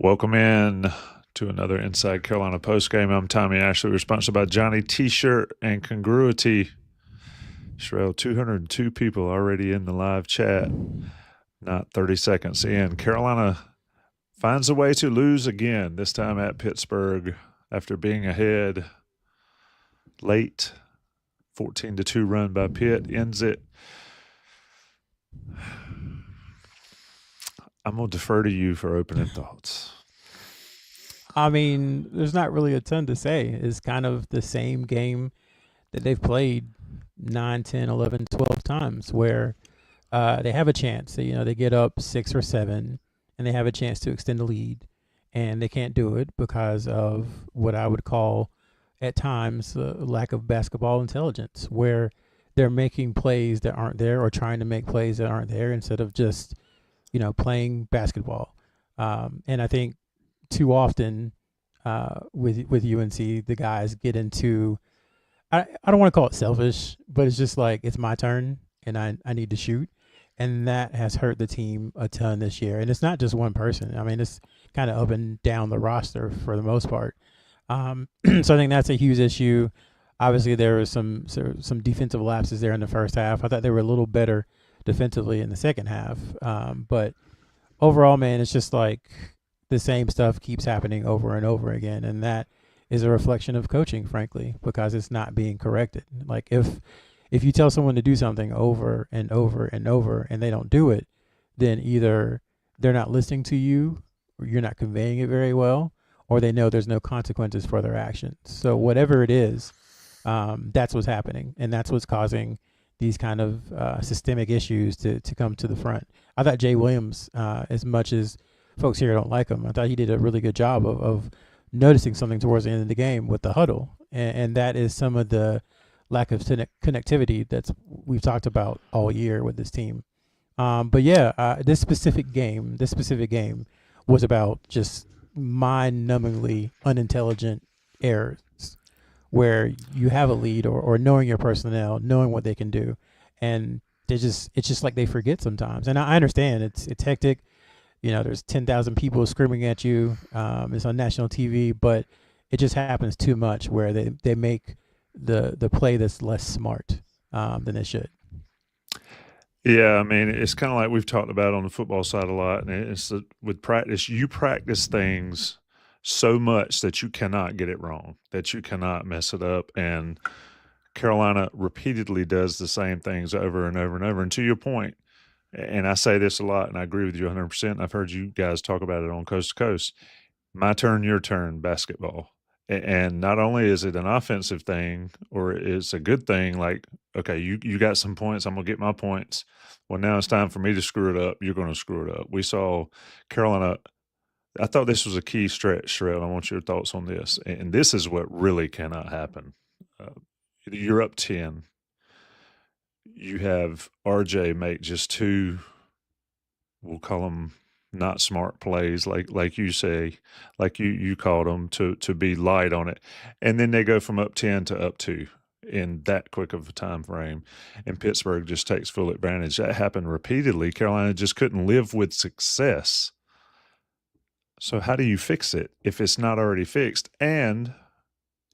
Welcome in to another Inside Carolina Postgame. I'm Tommy Ashley. We're sponsored by Johnny T-Shirt and Congruity. Sherrell, 202 people already in the live chat. Not 30 seconds in. Carolina finds a way to lose again, this time at Pittsburgh after being ahead late. 14-2 run by Pitt ends it. I'm going to defer to you for opening thoughts. I mean, there's not really a ton to say. It's kind of the same game that they've played 9, 10, 11, 12 times where they have a chance. They get up 6 or 7 and they have a chance to extend the lead, and they can't do it because of what I would call at times lack of basketball intelligence, where they're making plays that aren't there or trying to make plays that aren't there instead of just playing basketball. And I think too often with UNC, the guys get into, I don't want to call it selfish, but it's just like, it's my turn and I need to shoot. And that has hurt the team a ton this year. And it's not just one person. I mean, it's kind of up and down the roster for the most part. So I think that's a huge issue. Obviously, there was some defensive lapses there in the first half. I thought they were a little better defensively in the second half. But overall, man, it's just like the same stuff keeps happening over and over again. And that is a reflection of coaching, frankly, because it's not being corrected. Like if you tell someone to do something over and over and over and they don't do it, then either they're not listening to you or you're not conveying it very well, or they know there's no consequences for their actions. So whatever it is, that's what's happening. And that's what's causing these kind of systemic issues to come to the front. I thought Jay Williams, as much as folks here don't like him, I thought he did a really good job of noticing something towards the end of the game with the huddle. And that is some of the lack of connectivity we've talked about all year with this team. But yeah, this specific game was about just mind-numbingly unintelligent errors where you have a lead or knowing your personnel, knowing what they can do. And it's just like they forget sometimes. And I understand it's hectic. There's 10,000 people screaming at you. It's on national TV, but it just happens too much where they make the play that's less smart than it should. Yeah, I mean, it's kind of like we've talked about on the football side a lot, and it's with practice, you practice things so much that you cannot get it wrong, that you cannot mess it up, and Carolina repeatedly does the same things over and over and over. And to your point, and I say this a lot, and I agree with you 100%, I've heard you guys talk about it on Coast to Coast, my turn, your turn basketball. And not only is it an offensive thing or it's a good thing, like, okay, you got some points, I'm going to get my points. Well, now it's time for me to screw it up. You're going to screw it up. We saw Carolina. I thought this was a key stretch, Sherrell. I want your thoughts on this. And this is what really cannot happen. You're up 10. You have RJ make just 2, we'll call them not smart plays, like you say, like you called them, to be light on it. And then they go from up 10 to up 2 in that quick of a time frame. And Pittsburgh just takes full advantage. That happened repeatedly. Carolina just couldn't live with success. So how do you fix it if it's not already fixed? And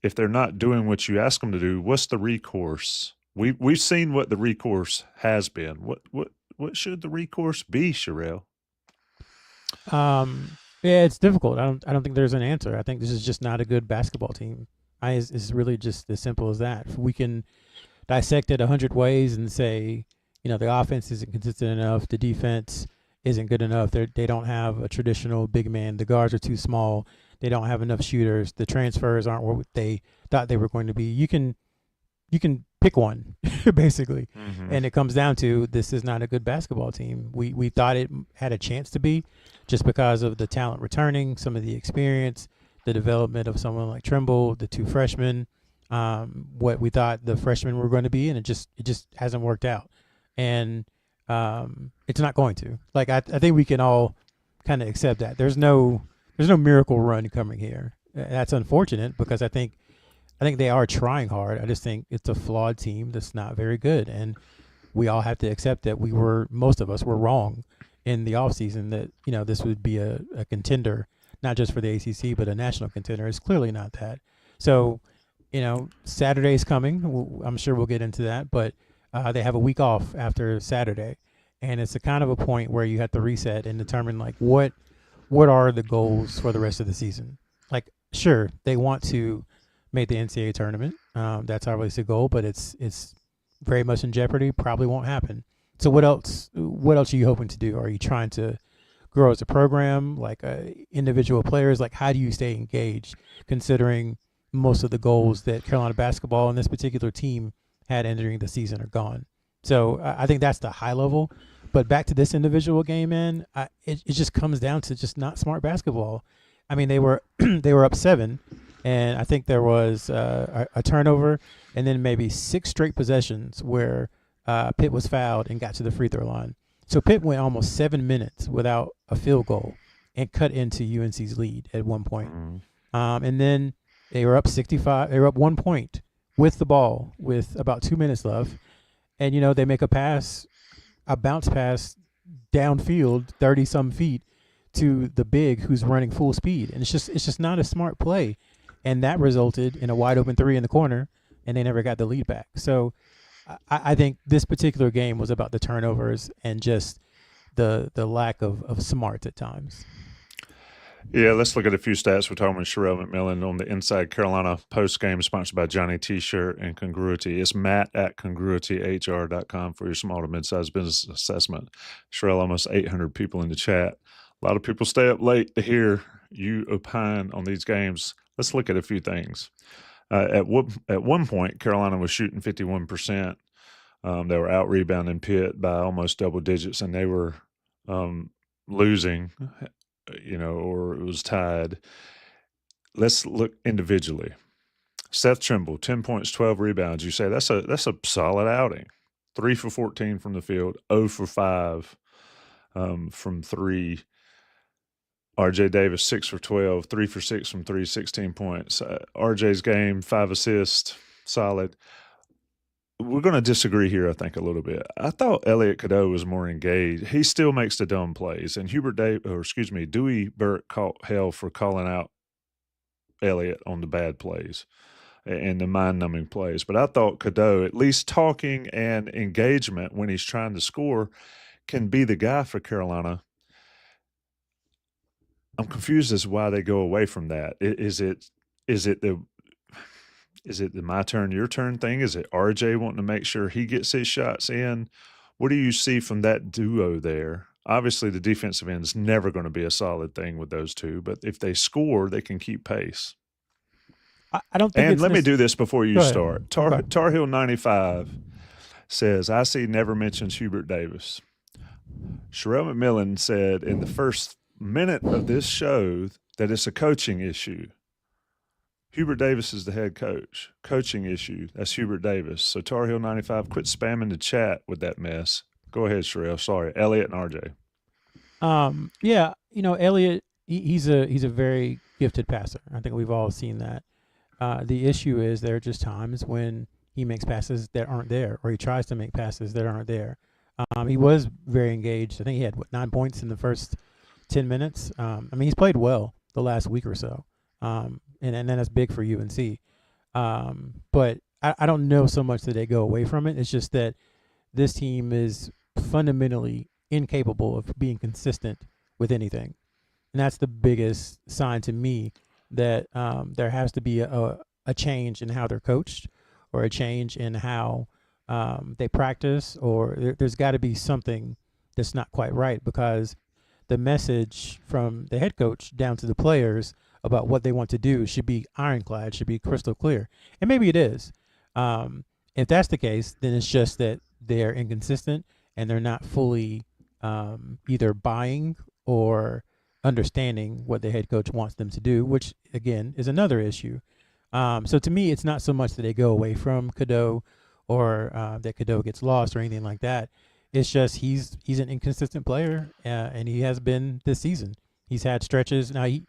if they're not doing what you ask them to do, what's the recourse? We've seen what the recourse has been. What should the recourse be, Sherrell? Yeah, it's difficult. I don't think there's an answer. I think this is just not a good basketball team. It's really just as simple as that. If we can dissect it 100 ways and say, the offense isn't consistent enough, the defense isn't good enough. They don't have a traditional big man. The guards are too small. They don't have enough shooters. The transfers aren't what they thought they were going to be. You can pick one, basically. Mm-hmm. And it comes down to, this is not a good basketball team. We thought it had a chance to be, just because of the talent returning, some of the experience, the development of someone like Trimble, the 2 freshmen, what we thought the freshmen were going to be, and it just hasn't worked out. And it's not going to. Like, I think we can all kind of accept that. There's no miracle run coming here. That's unfortunate, because I think they are trying hard. I just think it's a flawed team that's not very good. And we all have to accept that most of us were wrong in the offseason, that, this would be a contender not just for the ACC, but a national contender. It's clearly not that. So, Saturday's coming. I'm sure we'll get into that, but they have a week off after Saturday, and it's a kind of a point where you have to reset and determine like what are the goals for the rest of the season. Like, sure, they want to make the NCAA tournament. That's obviously a goal, but it's very much in jeopardy. Probably won't happen. So what else? What else are you hoping to do? Are you trying to grow as a program, like individual players? Like, how do you stay engaged, considering most of the goals that Carolina basketball and this particular team had entering the season are gone? So I think that's the high level. But back to this individual game, man, it just comes down to just not smart basketball. I mean, they were they were up 7, and I think there was a turnover, and then maybe 6 straight possessions where Pitt was fouled and got to the free throw line. So Pitt went almost 7 minutes without a field goal and cut into UNC's lead at one point. And then they were up 65. They were up 1 point with the ball with about 2 minutes left. And, they make a bounce pass downfield 30-some feet to the big who's running full speed. And it's just not a smart play. And that resulted in a wide open 3 in the corner, and they never got the lead back. So I think this particular game was about the turnovers and just the lack of smarts at times. Yeah, let's look at a few stats. We're talking with Sherrell McMillan on the Inside Carolina Postgame, sponsored by Johnny T-Shirt and Congruity. It's Matt at congruityhr.com for your small to mid-sized business assessment. Sherrell, almost 800 people in the chat. A lot of people stay up late to hear you opine on these games. Let's look at a few things. At one point, Carolina was shooting 51%. They were out-rebounding Pitt by almost double digits, and they were losing, or it was tied. Let's look individually. Seth Trimble, 10 points, 12 rebounds. You say that's a solid outing. 3 for 14 from the field, 0 for 5 from 3. RJ Davis, 6 for 12, 3 for 6 from 3, 16 points. RJ's game, 5 assists, solid. We're going to disagree here, I think, a little bit. I thought Elliot Cadeau was more engaged. He still makes the dumb plays, and Dewey Burke caught hell for calling out Elliot on the bad plays and the mind-numbing plays. But I thought Cadeau, at least talking and engagement when he's trying to score, can be the guy for Carolina. I'm confused as to why they go away from that. Is it the my turn, your turn thing? Is it RJ wanting to make sure he gets his shots in? What do you see from that duo there? Obviously, the defensive end is never going to be a solid thing with those two, but if they score, they can keep pace. I don't think. And let me do this before you start. Tar Heel 95 says, I see never mentions Hubert Davis. Sherrell McMillan said in the first minute of this show that it's a coaching issue. Hubert Davis is the head coach. Coaching issue. That's Hubert Davis. So Tar Heel 95, quit spamming the chat with that mess. Go ahead, Sherrell. Sorry. Elliot and RJ. Yeah, Elliot, he's a very gifted passer. I think we've all seen that. The issue is there are just times when he makes passes that aren't there, or he tries to make passes that aren't there. He was very engaged. I think he had 9 points in the first 10 minutes. He's played well the last week or so. And then that's big for UNC. But I don't know so much that they go away from it. It's just that this team is fundamentally incapable of being consistent with anything. And that's the biggest sign to me that there has to be a change in how they're coached, or a change in how they practice, or there's got to be something that's not quite right, because the message from the head coach down to the players about what they want to do should be ironclad, should be crystal clear. And maybe it is. If that's the case, then it's just that they're inconsistent and they're not fully either buying or understanding what the head coach wants them to do, which, again, is another issue. So to me, it's not so much that they go away from Cadeau or that Cadeau gets lost or anything like that. It's just he's an inconsistent player, and he has been this season. He's had stretches. Now, he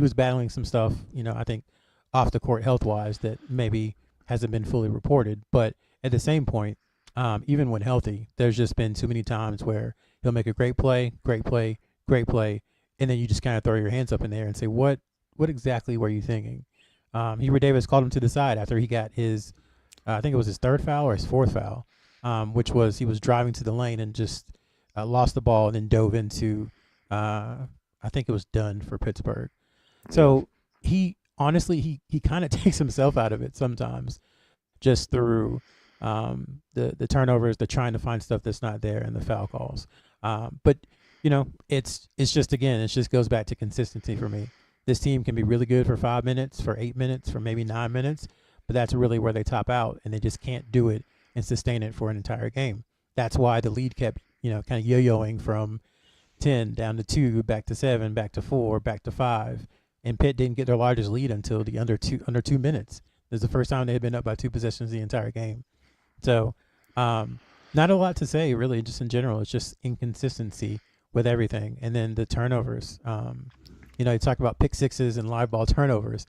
was battling some stuff, I think off the court health-wise that maybe hasn't been fully reported. But at the same point, even when healthy, there's just been too many times where he'll make a great play, and then you just kind of throw your hands up in the air and say, what exactly were you thinking? Hubert Davis called him to the side after he got his, I think it was his third foul or his fourth foul, which was he was driving to the lane and just lost the ball and then dove into, I think it was done for Pittsburgh. So he honestly he kind of takes himself out of it sometimes, just through the turnovers, the trying to find stuff that's not there, and the foul calls. But it's just, again, it just goes back to consistency for me. This team can be really good for 5 minutes, for 8 minutes, for maybe 9 minutes, but that's really where they top out, and they just can't do it and sustain it for an entire game. That's why the lead kept kind of yo-yoing from 10 down to 2, back to 7, back to 4, back to 5, and Pitt didn't get their largest lead until the under 2 minutes. This is the first time they had been up by 2 possessions the entire game. So, not a lot to say, really, just in general. It's just inconsistency with everything. And then the turnovers. You talk about pick sixes and live ball turnovers.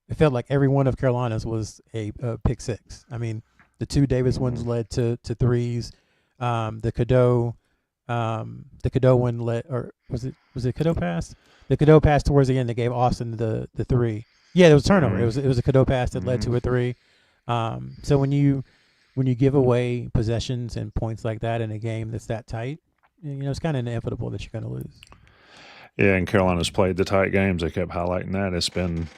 It felt like every one of Carolina's was a pick six. I mean, the 2 Davis ones led to threes. The Cadeau one led, or was it Cadeau pass? The Cadeau pass towards the end that gave Austin the 3. Yeah, it was a turnover. Mm-hmm. It was a Cadeau pass that led to a 3. So when you give away possessions and points like that in a game that's that tight, it's kind of inevitable that you're going to lose. Yeah, and Carolina's played the tight games. They kept highlighting that. It's been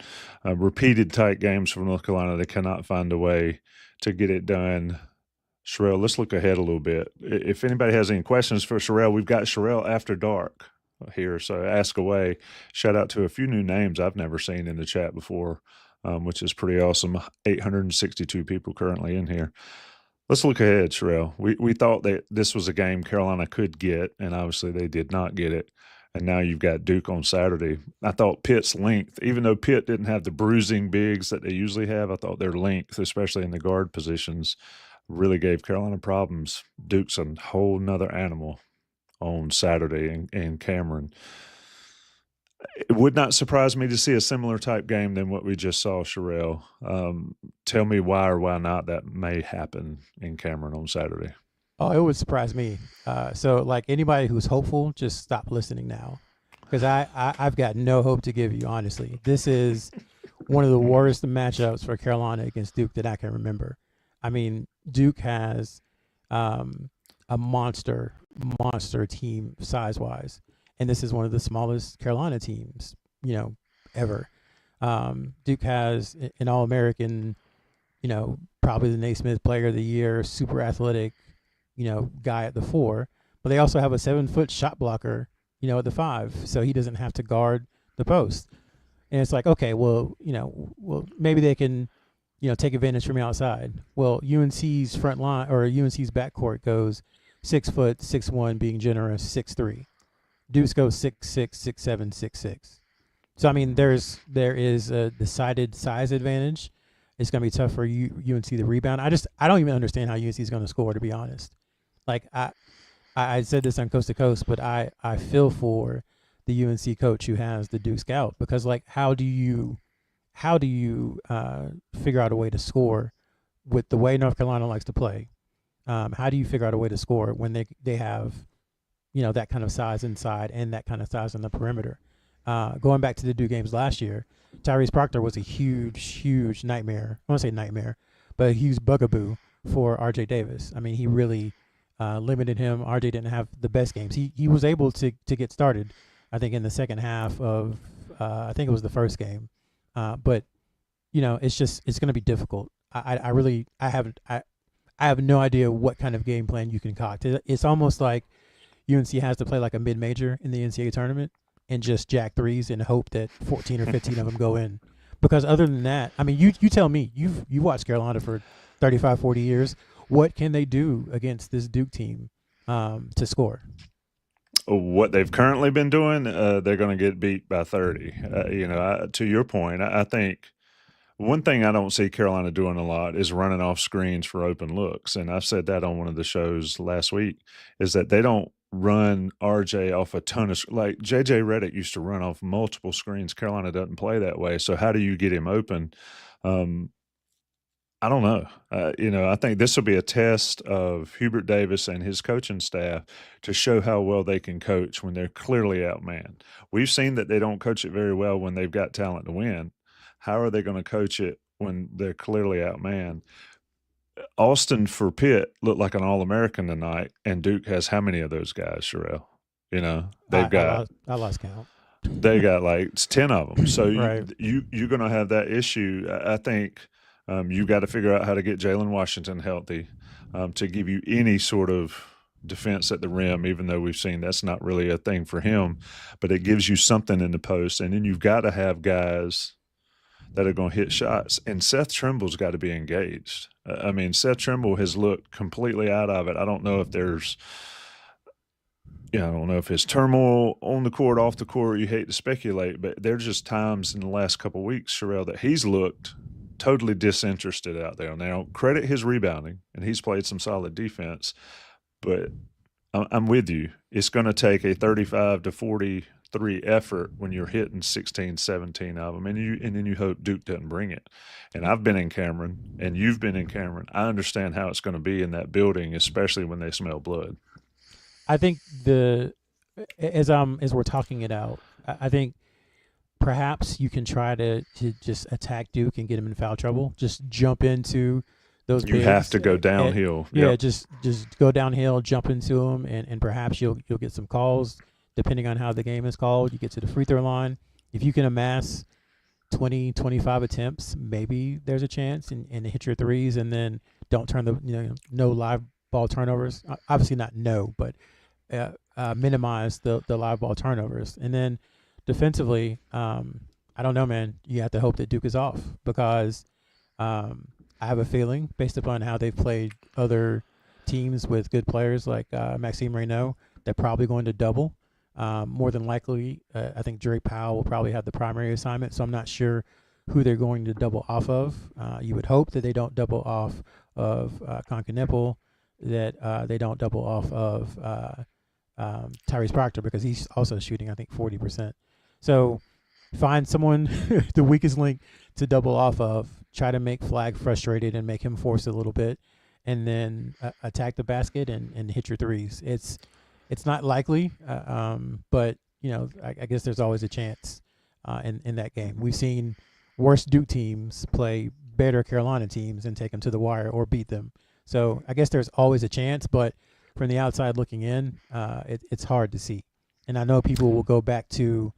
repeated tight games from North Carolina. They cannot find a way to get it done. Sherrell, let's look ahead a little bit. If anybody has any questions for Sherrell, we've got Sherrell After Dark here, so ask away. Shout out to a few new names I've never seen in the chat before, which is pretty awesome. 862 people currently in here. Let's look ahead, Sherrell. We thought that this was a game Carolina could get, and obviously they did not get it. And now you've got Duke on Saturday. I thought Pitt's length, even though Pitt didn't have the bruising bigs that they usually have, I thought their length, especially in the guard positions, really gave Carolina problems. Duke's a whole nother animal on Saturday in Cameron. It would not surprise me to see a similar type game than what we just saw, Sherrell. Tell me why or why not that may happen in Cameron on Saturday. Oh, it would surprise me. So, like, anybody who's hopeful, just stop listening now, because I've got no hope to give you, honestly. This is one of the worst matchups for Carolina against Duke that I can remember. I mean, Duke has a monster team size-wise, and this is one of the smallest Carolina teams, ever. Duke has an All-American, probably the Naismith Player of the Year, super athletic, guy at the 4, but they also have a 7-foot shot blocker, at the 5, so he doesn't have to guard the post. And it's like, okay, well, maybe they can, take advantage from the outside. Well, UNC's front line or UNC's backcourt goes 6 foot, 6'1", being generous, 6'3". Duke's goes 6'6", 6'7", 6'6". So I mean, there is a decided size advantage. It's going to be tough for UNC to rebound. I don't even understand how UNC is going to score, to be honest. Like I said this on Coast to Coast, but I feel for the UNC coach who has the Duke scout, because like how do you figure out a way to score with the way North Carolina likes to play? How do you figure out a way to score when they have that kind of size inside and that kind of size on the perimeter? Going back to the Duke games last year, Tyrese Proctor was a huge nightmare. I won't say nightmare, but a huge bugaboo for RJ Davis. I mean, he really limited him. RJ didn't have the best games. He was able to get started, I think, in the second half of I think it was the first game. But it's going to be difficult. I have no idea what kind of game plan you can concoct. It's almost like UNC has to play like a mid-major in the NCAA tournament and just jack threes and hope that 14 or 15 of them go in. Because other than that, I mean, you tell me, you watched Carolina for 35, 40 years. What can they do against this Duke team to score? What they've currently been doing, they're going to get beat by 30. To your point, I think one thing I don't see Carolina doing a lot is running off screens for open looks. And I've said that on one of the shows last week, is that they don't run RJ off a ton of – like J.J. Redick used to run off multiple screens. Carolina doesn't play that way. So how do you get him open? I don't know. I think this will be a test of Hubert Davis and his coaching staff to show how well they can coach when they're clearly outmanned. We've seen that they don't coach it very well when they've got talent to win. How are they going to coach it when they're clearly outmanned? Austin for Pitt looked like an All-American tonight, and Duke has how many of those guys, Sherrell? They've got I lost count. they got like 10 of them. So Right. you're going to have that issue. I think you got to figure out how to get Jalen Washington healthy to give you any sort of defense at the rim, even though we've seen that's not really a thing for him. But it gives you something in the post. And then you've got to have guys that are going to hit shots. And Seth Trimble's got to be engaged. I mean, Seth Trimble has looked completely out of it. I don't know if there's – I don't know if it's turmoil on the court, off the court. You hate to speculate, but there's just times in the last couple of weeks, Sherrell, that he's looked totally disinterested out there. Now, credit his rebounding, and he's played some solid defense, but I'm with you. It's going to take a 35 to 43 effort when you're hitting 16, 17 of them, and then you hope Duke doesn't bring it. And I've been in Cameron, and you've been in Cameron. I understand how it's going to be in that building, especially when they smell blood. I think as we're talking it out, I think perhaps you can try to just attack Duke and get him in foul trouble. Just jump into those. You have to go downhill. Yeah, just go downhill, jump into them, and perhaps you'll get some calls depending on how the game is called. You get to the free throw line. If you can amass 20, 25 attempts, maybe there's a chance and hit your threes, and then don't turn no live ball turnovers. Obviously not no, but minimize the live ball turnovers. And then defensively, I don't know, man. You have to hope that Duke is off because I have a feeling, based upon how they've played other teams with good players like Maxime Reynaud, they're probably going to double. More than likely, I think Drake Powell will probably have the primary assignment, so I'm not sure who they're going to double off of. You would hope that they don't double off of Concanipple, that they don't double off of Tyrese Proctor because he's also shooting, I think, 40%. So find someone, the weakest link to double off of, try to make Flag frustrated and make him force a little bit, and then attack the basket and hit your threes. It's not likely, but I guess there's always a chance in that game. We've seen worse Duke teams play better Carolina teams and take them to the wire or beat them. So I guess there's always a chance, but from the outside looking in, it's hard to see. And I know people will go back to,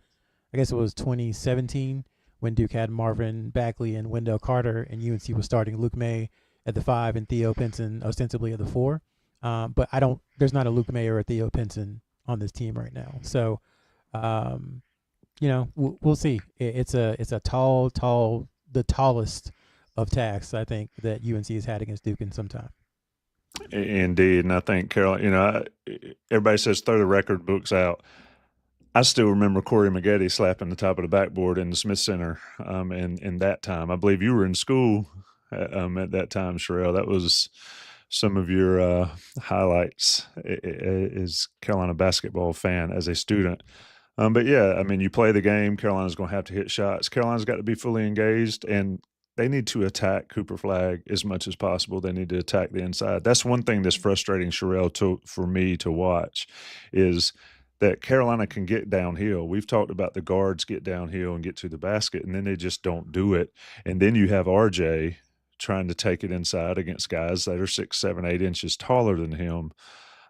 I guess it was 2017 when Duke had Marvin Bagley and Wendell Carter, and UNC was starting Luke May at the 5 and Theo Pinson ostensibly at the 4. But there's not a Luke May or a Theo Pinson on this team right now. So, we'll see. It's a the tallest of tasks, I think, that UNC has had against Duke in some time. Indeed. And I think, Carol, everybody says throw the record books out. I still remember Corey Maggette slapping the top of the backboard in the Smith Center in that time. I believe you were in school at that time, Sherrell. That was some of your highlights as Carolina basketball fan as a student. But, yeah, I mean, you play the game. Carolina's going to have to hit shots. Carolina's got to be fully engaged, and they need to attack Cooper Flag as much as possible. They need to attack the inside. That's one thing that's frustrating, Sherrell, for me to watch is that Carolina can get downhill. We've talked about the guards get downhill and get to the basket, and then they just don't do it. And then you have RJ trying to take it inside against guys that are 6, 7, 8 inches taller than him.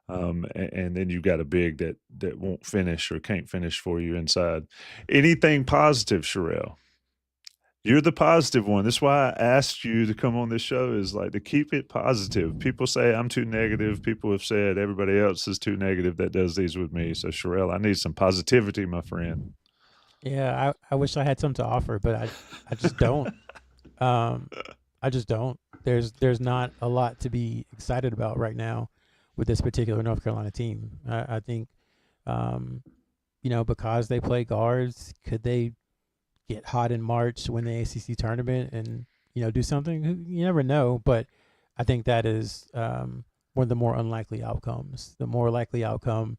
And then you've got a big that won't finish or can't finish for you inside. Anything positive, Sherrell? You're the positive one. That's why I asked you to come on this show, is like to keep it positive. People say I'm too negative. People have said everybody else is too negative that does these with me. So, Sherrell, I need some positivity, my friend. Yeah, I wish I had something to offer, but I just don't. I just don't. There's not a lot to be excited about right now with this particular North Carolina team. I think, because they play guards, could they get hot in March, win the ACC tournament, and do something? You never know, but I think that is one of the more unlikely outcomes. The more likely outcome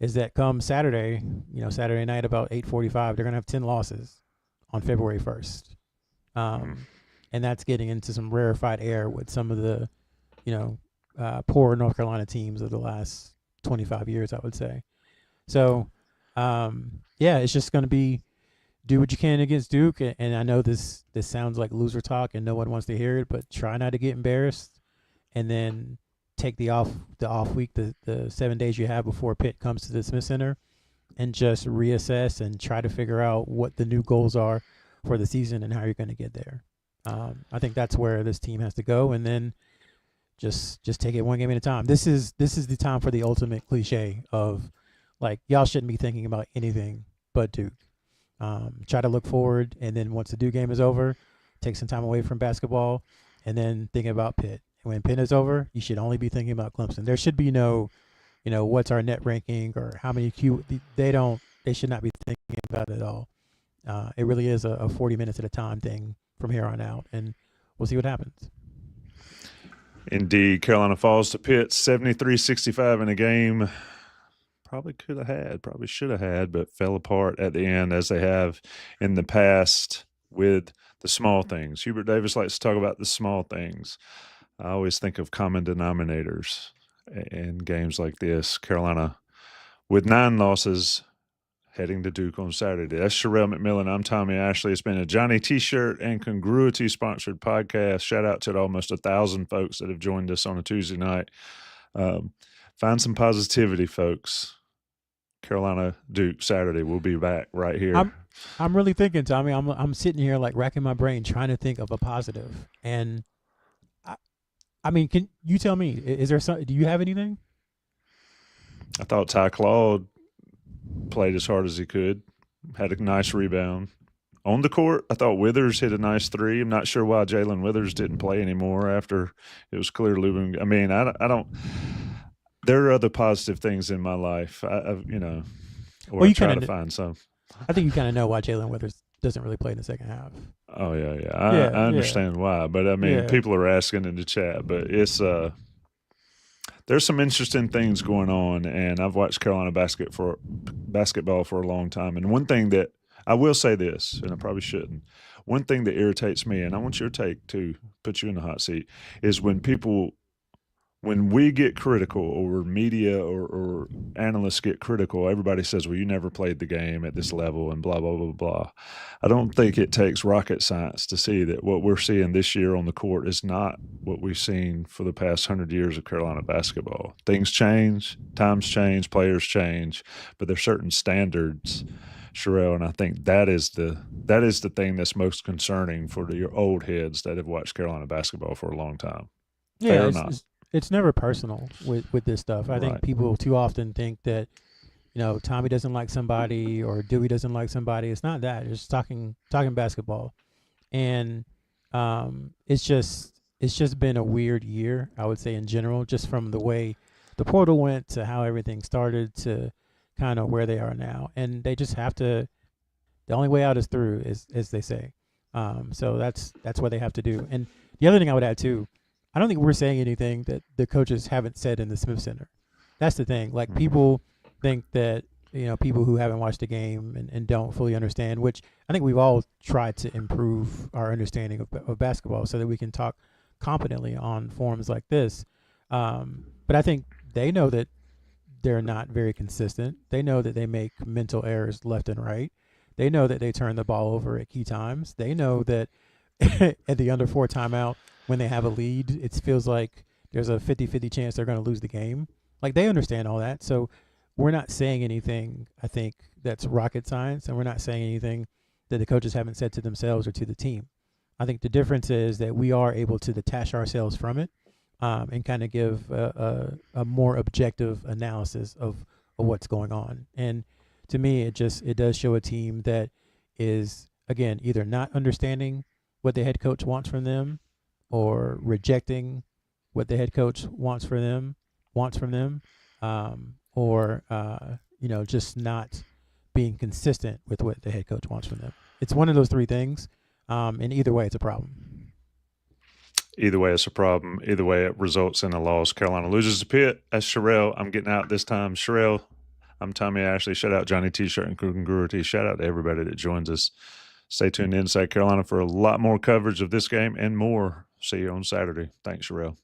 is that come Saturday, Saturday night about 8:45, they're gonna have 10 losses on February 1st, and that's getting into some rarefied air with some of the, poor North Carolina teams of the last 25 years, I would say. So, it's just going to be do what you can against Duke. And I know this sounds like loser talk and no one wants to hear it, but try not to get embarrassed, and then take the off week, the 7 days you have before Pitt comes to the Smith Center, and just reassess and try to figure out what the new goals are for the season and how you're going to get there. I think that's where this team has to go, and then just take it one game at a time. This is the time for the ultimate cliche of, like, y'all shouldn't be thinking about anything but Duke. Try to look forward, and then once the Duke game is over, take some time away from basketball, and then think about Pitt. And when Pitt is over, you should only be thinking about Clemson. There should be no, what's our net ranking or how many Q. They should not be thinking about it at all. It really is a 40 minutes at a time thing from here on out, and we'll see what happens. Indeed, Carolina falls to Pitt 73-65 in a game probably should have had, but fell apart at the end, as they have in the past with the small things. Hubert Davis likes to talk about the small things. I always think of common denominators in games like this. Carolina with 9 losses, heading to Duke on Saturday. That's Sherrell McMillan. I'm Tommy Ashley. It's been a Johnny T-shirt and Congruity sponsored podcast. Shout out to almost 1,000 folks that have joined us on a Tuesday night. Find some positivity, folks. Carolina Duke Saturday. We'll be back right here. I'm really thinking, Tommy. I'm sitting here like racking my brain trying to think of a positive. And I mean, can you tell me? Is there some? Do you have anything? I thought Ty Claude played as hard as he could. Had a nice rebound on the court. I thought Withers hit a nice 3. I'm not sure why Jalen Withers didn't play anymore after it was clear Lubin. I mean, I don't. There are other positive things in my life, I try to find some. I think you kind of know why Jalen Withers doesn't really play in the second half. Oh, yeah. I understand why. But, I mean, people are asking in the chat. But it's there's some interesting things going on, and I've watched Carolina basketball for a long time. And one thing that I will say this, and I probably shouldn't, one thing that irritates me, and I want your take too, put you in the hot seat, is when we get critical, or media or analysts get critical, everybody says, well, you never played the game at this level and blah, blah, blah, blah. I don't think it takes rocket science to see that what we're seeing this year on the court is not what we've seen for the past 100 years of Carolina basketball. Things change, times change, players change, but there's certain standards, Sherrell, and I think that is the thing that's most concerning for your old heads that have watched Carolina basketball for a long time. Yeah, Fair or not? It's never personal with this stuff. I think people too often think that, Tommy doesn't like somebody or Dewey doesn't like somebody. It's not that. It's talking basketball. And it's just been a weird year, I would say, in general, just from the way the portal went to how everything started to kind of where they are now. And they just have to – the only way out is through, as they say. So that's what they have to do. And the other thing I would add, too, I don't think we're saying anything that the coaches haven't said in the Smith Center. That's the thing. Like, people think that, people who haven't watched the game and don't fully understand, which I think we've all tried to improve our understanding of basketball so that we can talk competently on forums like this. But I think they know that they're not very consistent. They know that they make mental errors left and right. They know that they turn the ball over at key times. They know that at the under 4 timeout, when they have a lead, it feels like there's a 50-50 chance they're going to lose the game. Like, they understand all that. So we're not saying anything, I think, that's rocket science, and we're not saying anything that the coaches haven't said to themselves or to the team. I think the difference is that we are able to detach ourselves from it and kind of give a more objective analysis of what's going on. And to me, it does show a team that is, again, either not understanding what the head coach wants from them, or rejecting what the head coach wants from them, or just not being consistent with what the head coach wants from them. It's one of those 3 things, and either way, it's a problem. Either way, it's a problem. Either way, it results in a loss. Carolina loses to Pitt. That's Sherrell. I'm getting out this time. Sherrell, I'm Tommy Ashley. Shout out Johnny T-shirt and Congruity. Shout out to everybody that joins us. Stay tuned to Inside Carolina for a lot more coverage of this game and more. See you on Saturday. Thanks, Sherrell.